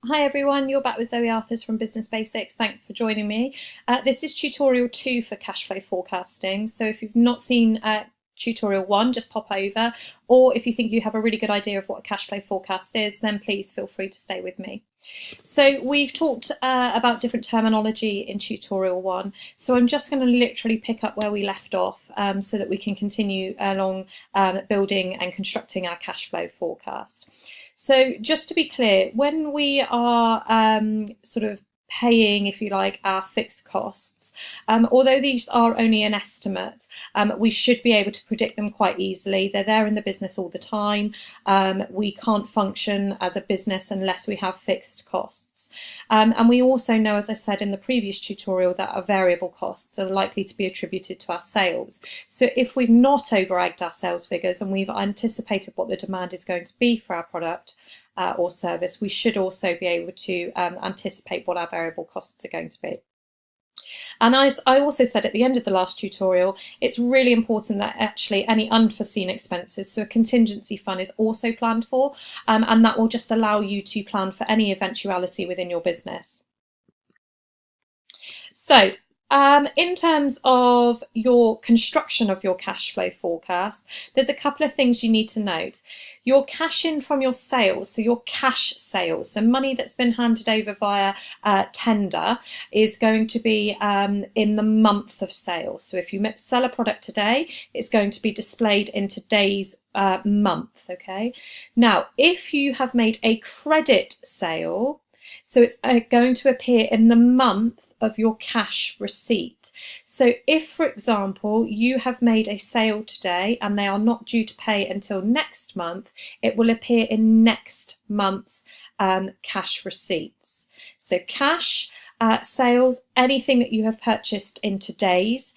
Hi everyone, you're back with Zoe Arthurs from Business Basics. Thanks for joining me. This is tutorial 2 for cash flow forecasting. So if you've not seen tutorial 1, just pop over. Or if you think you have a really good idea of what a cash flow forecast is, then please feel free to stay with me. So we've talked about different terminology in tutorial 1. So I'm just going to literally pick up where we left off so that we can continue along building and constructing our cash flow forecast. So just to be clear, when we are sort of paying, if you like, our fixed costs, although these are only an estimate, we should be able to predict them quite easily. They're there in the business all the time. We can't function as a business unless we have fixed costs. And we also know, as I said in the previous tutorial, that our variable costs are likely to be attributed to our sales. So if we've not over-egged our sales figures and we've anticipated what the demand is going to be for our product or service, we should also be able to anticipate what our variable costs are going to be. And as I also said at the end of the last tutorial, it's really important that actually any unforeseen expenses, so a contingency fund, is also planned for, and that will just allow you to plan for any eventuality within your business. So in terms of your construction of your cash flow forecast, there's a couple of things you need to note. Your cash in from your sales, so your cash sales, so money that's been handed over via tender, is going to be in the month of sale. So if you sell a product today, it's going to be displayed in today's month. Okay. Now, if you have made a credit sale, so it's going to appear in the month of your cash receipt. So if, for example, you have made a sale today and they are not due to pay until next month, it will appear in next month's cash receipts. So cash sales, anything that you have purchased in today's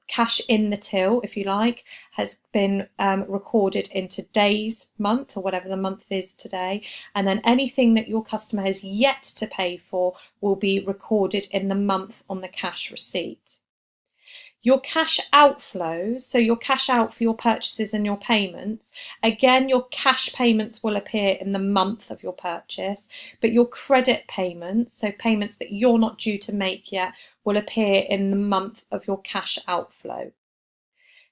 cash in the till, if you like, has been recorded in today's month, or whatever the month is today, and then anything that your customer has yet to pay for will be recorded in the month on the cash receipt. Your cash outflows, so your cash out for your purchases and your payments, again, your cash payments will appear in the month of your purchase, but your credit payments, so payments that you're not due to make yet, will appear in the month of your cash outflow.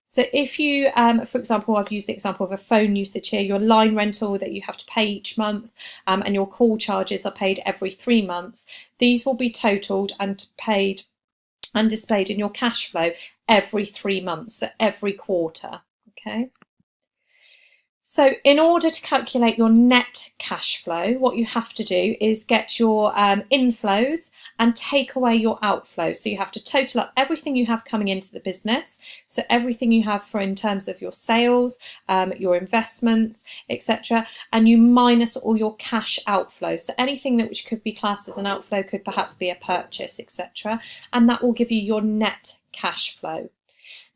So if you, for example, I've used the example of a phone usage here, your line rental that you have to pay each month and your call charges are paid every 3 months, these will be totaled and paid and displayed in your cash flow every 3 months, so every quarter. Okay. So in order to calculate your net cash flow, what you have to do is get your inflows and take away your outflows. So you have to total up everything you have coming into the business. So everything you have for in terms of your sales, your investments, etc. And you minus all your cash outflows. So anything that which could be classed as an outflow could perhaps be a purchase, etc. And that will give you your net cash flow.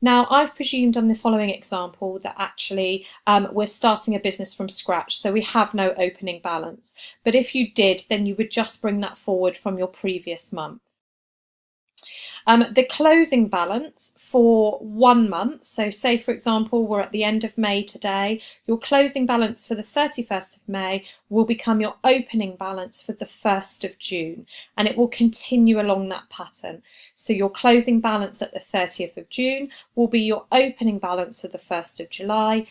Now, I've presumed on the following example that actually we're starting a business from scratch, so we have no opening balance. But if you did, then you would just bring that forward from your previous month. The closing balance for 1 month, so say for example we're at the end of May today, your closing balance for the 31st of May will become your opening balance for the 1st of June, and it will continue along that pattern. So your closing balance at the 30th of June will be your opening balance for the 1st of July,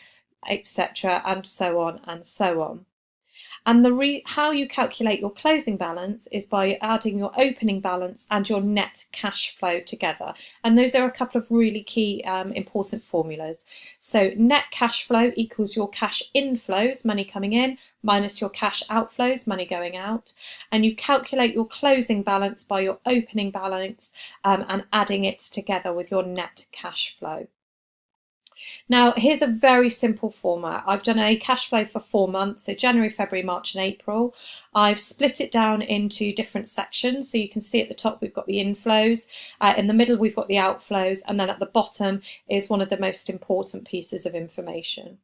etc., and so on and so on. And how you calculate your closing balance is by adding your opening balance and your net cash flow together. And those are a couple of really key important formulas. So net cash flow equals your cash inflows, money coming in, minus your cash outflows, money going out. And you calculate your closing balance by your opening balance and adding it together with your net cash flow. Now, here's a very simple format. I've done a cash flow for 4 months, so January, February, March and April. I've split it down into different sections. So you can see at the top, we've got the inflows. In the middle, we've got the outflows. And then at the bottom is one of the most important pieces of information.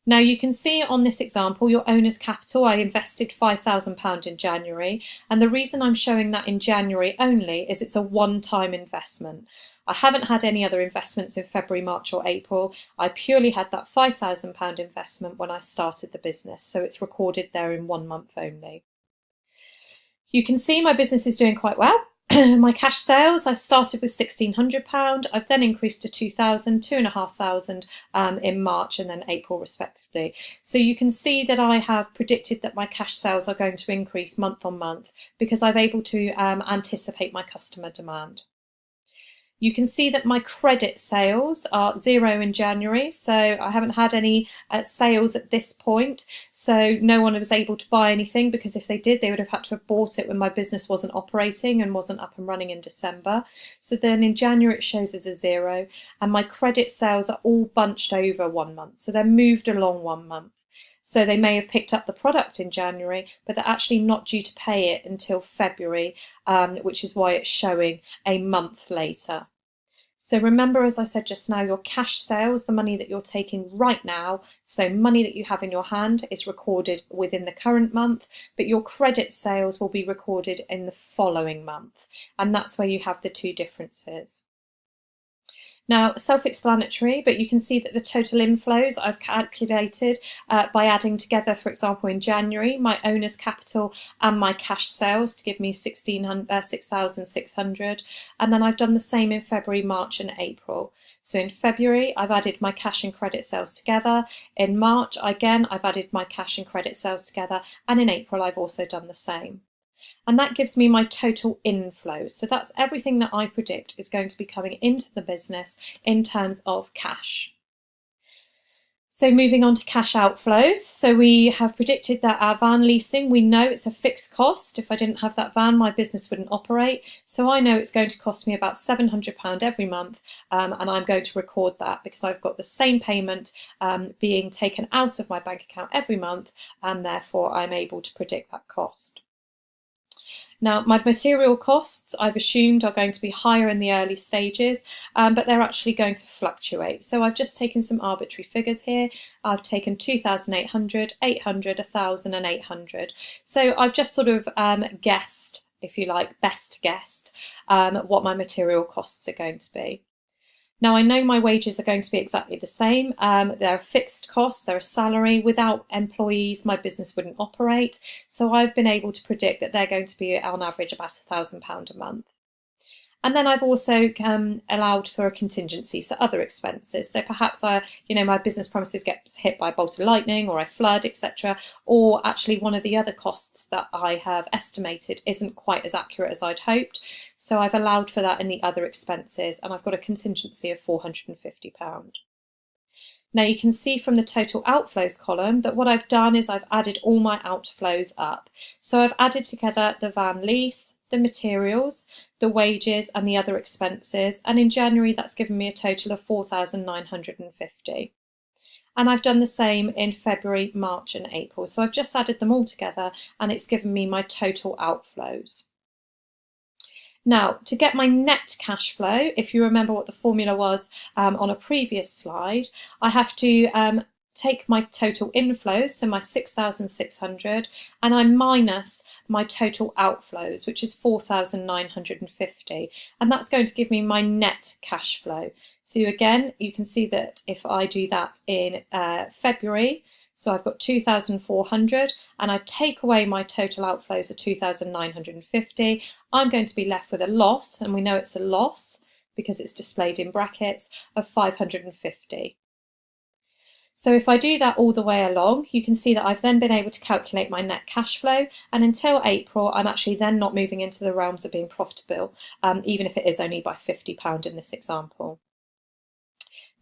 Now you can see on this example, your owner's capital, I invested £5,000 in January. And the reason I'm showing that in January only is it's a one-time investment. I haven't had any other investments in February, March or April. I purely had that £5,000 investment when I started the business. So it's recorded there in 1 month only. You can see my business is doing quite well. My cash sales, I started with £1,600. I've then increased to 2,000, 2,500 in March and then April respectively. So you can see that I have predicted that my cash sales are going to increase month on month because I've able to anticipate my customer demand. You can see that my credit sales are 0 in January, so I haven't had any sales at this point, so no one was able to buy anything, because if they did, they would have had to have bought it when my business wasn't operating and wasn't up and running in December. So then in January it shows as a 0, and my credit sales are all bunched over 1 month, so they're moved along 1 month. So they may have picked up the product in January, but they're actually not due to pay it until February, which is why it's showing a month later. So remember, as I said just now, your cash sales, the money that you're taking right now, so money that you have in your hand, is recorded within the current month, but your credit sales will be recorded in the following month. And that's where you have the two differences. Now, self-explanatory, but you can see that the total inflows I've calculated by adding together, for example, in January, my owner's capital and my cash sales to give me 6,600. And then I've done the same in February, March and April. So in February, I've added my cash and credit sales together. In March, again, I've added my cash and credit sales together. And in April, I've also done the same. And that gives me my total inflows. So that's everything that I predict is going to be coming into the business in terms of cash. So moving on to cash outflows. So we have predicted that our van leasing, we know it's a fixed cost. If I didn't have that van, my business wouldn't operate. So I know it's going to cost me about £700 every month, and I'm going to record that because I've got the same payment being taken out of my bank account every month, and therefore I'm able to predict that cost. Now, my material costs, I've assumed, are going to be higher in the early stages, but they're actually going to fluctuate. So I've just taken some arbitrary figures here. I've taken 2,800, 800, 1,000 and 800. So I've just sort of guessed, if you like, best guessed, what my material costs are going to be. Now, I know my wages are going to be exactly the same. They're a fixed cost, they're a salary. Without employees, my business wouldn't operate. So I've been able to predict that they're going to be on average about £1,000 a month. And then I've also allowed for a contingency, so other expenses. So perhaps my business premises gets hit by a bolt of lightning, or a flood, etc. Or actually one of the other costs that I have estimated isn't quite as accurate as I'd hoped. So I've allowed for that in the other expenses, and I've got a contingency of £450. Now you can see from the total outflows column that what I've done is I've added all my outflows up. So I've added together the van lease, the materials, the wages and the other expenses, and in January that's given me a total of 4,950. And I've done the same in February, March and April. So I've just added them all together and it's given me my total outflows. Now, to get my net cash flow, if you remember what the formula was on a previous slide, I have to take my total inflows, so my 6,600, and I minus my total outflows, which is 4,950, and that's going to give me my net cash flow. So again, you can see that if I do that in February, so I've got 2,400 and I take away my total outflows of 2,950, I'm going to be left with a loss, and we know it's a loss because it's displayed in brackets, of 550. So if I do that all the way along, you can see that I've then been able to calculate my net cash flow, and until April I'm actually then not moving into the realms of being profitable, even if it is only by £50 in this example.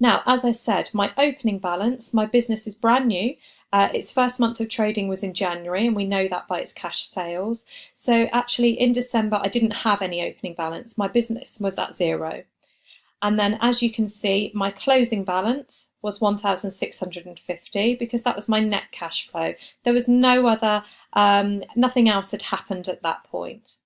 Now, as I said, my opening balance, my business is brand new. Its first month of trading was in January, and we know that by its cash sales. So actually in December I didn't have any opening balance. My business was at 0. And then, as you can see, my closing balance was 1,650 because that was my net cash flow. There was no other, nothing else had happened at that point.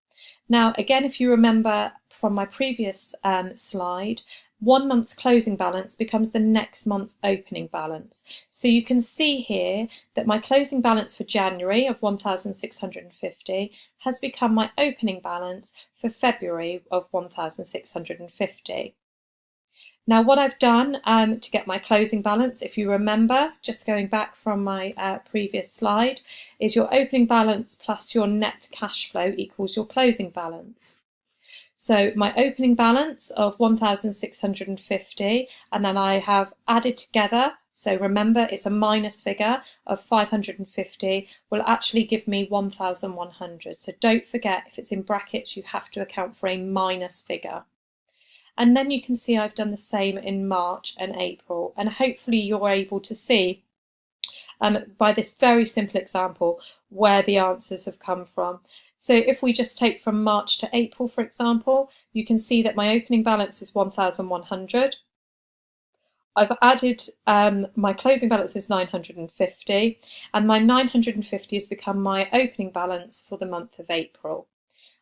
Now, again, if you remember from my previous slide, 1 month's closing balance becomes the next month's opening balance. So you can see here that my closing balance for January of 1,650 has become my opening balance for February of 1,650. Now, what I've done to get my closing balance, if you remember, just going back from my previous slide, is your opening balance plus your net cash flow equals your closing balance. So my opening balance of 1,650, and then I have added together, so remember it's a minus figure of 550, will actually give me 1,100. So don't forget, if it's in brackets, you have to account for a minus figure. And then you can see I've done the same in March and April, and hopefully you're able to see by this very simple example where the answers have come from. So if we just take from March to April, for example, you can see that my opening balance is 1,100. I've added my closing balance is 950, and my 950 has become my opening balance for the month of April.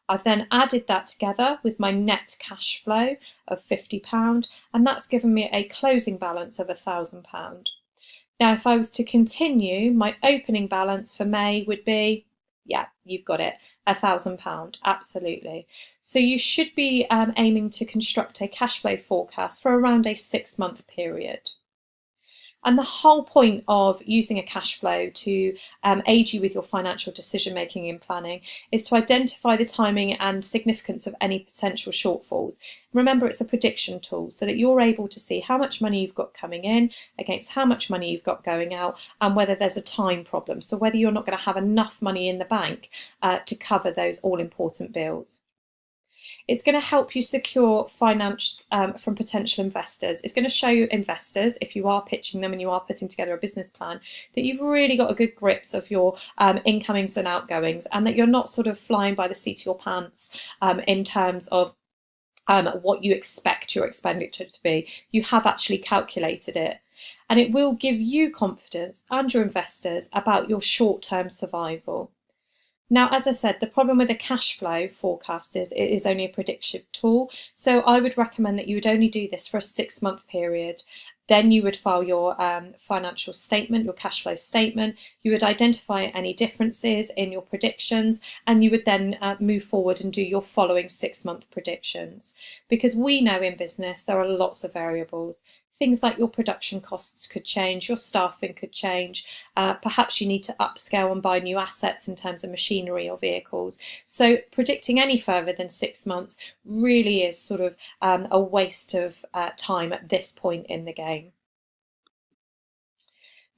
I've then added that together with my net cash flow of £50, and that's given me a closing balance of £1,000. Now, if I was to continue, my opening balance for May would be, yeah, you've got it, £1,000, absolutely. So you should be aiming to construct a cash flow forecast for around a 6-month period. And the whole point of using a cash flow to aid you with your financial decision making and planning is to identify the timing and significance of any potential shortfalls. Remember, it's a prediction tool so that you're able to see how much money you've got coming in against how much money you've got going out, and whether there's a time problem. So whether you're not going to have enough money in the bank to cover those all important bills. It's going to help you secure finance from potential investors. It's going to show investors, if you are pitching them and you are putting together a business plan, that you've really got a good grips of your incomings and outgoings, and that you're not sort of flying by the seat of your pants in terms of what you expect your expenditure to be. You have actually calculated it. And it will give you confidence and your investors about your short-term survival. Now, as I said, the problem with a cash flow forecast is it is only a predictive tool. So I would recommend that you would only do this for a 6-month period. Then you would file your financial statement, your cash flow statement. You would identify any differences in your predictions, and you would then move forward and do your following 6-month predictions. Because we know in business there are lots of variables. Things like your production costs could change, your staffing could change, perhaps you need to upscale and buy new assets in terms of machinery or vehicles. So predicting any further than 6 months really is sort of a waste of time at this point in the game.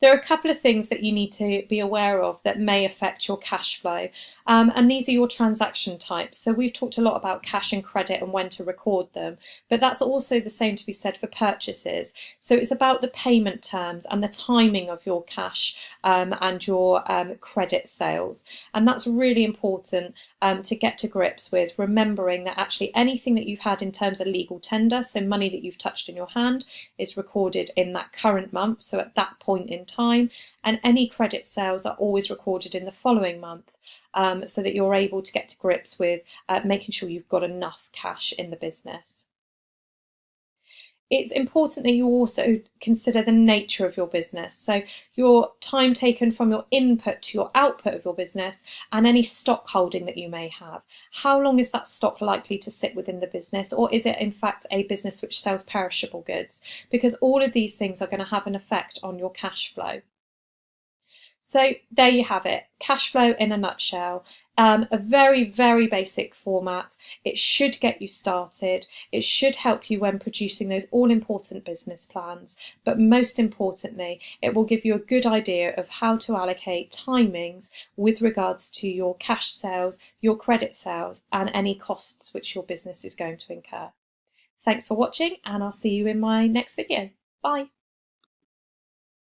There are a couple of things that you need to be aware of that may affect your cash flow, and these are your transaction types. So we've talked a lot about cash and credit and when to record them, but that's also the same to be said for purchases. So it's about the payment terms and the timing of your cash and your credit sales, and that's really important to get to grips with, remembering that actually anything that you've had in terms of legal tender, so money that you've touched in your hand, is recorded in that current month, so at that point in time, and any credit sales are always recorded in the following month, so that you're able to get to grips with making sure you've got enough cash in the business. It's important that you also consider the nature of your business. So your time taken from your input to your output of your business, and any stock holding that you may have. How long is that stock likely to sit within the business, or is it in fact a business which sells perishable goods? Because all of these things are going to have an effect on your cash flow. So there you have it, cash flow in a nutshell. A very, very basic format. It should get you started. It should help you when producing those all-important business plans. But most importantly, it will give you a good idea of how to allocate timings with regards to your cash sales, your credit sales, and any costs which your business is going to incur. Thanks for watching, and I'll see you in my next video. Bye.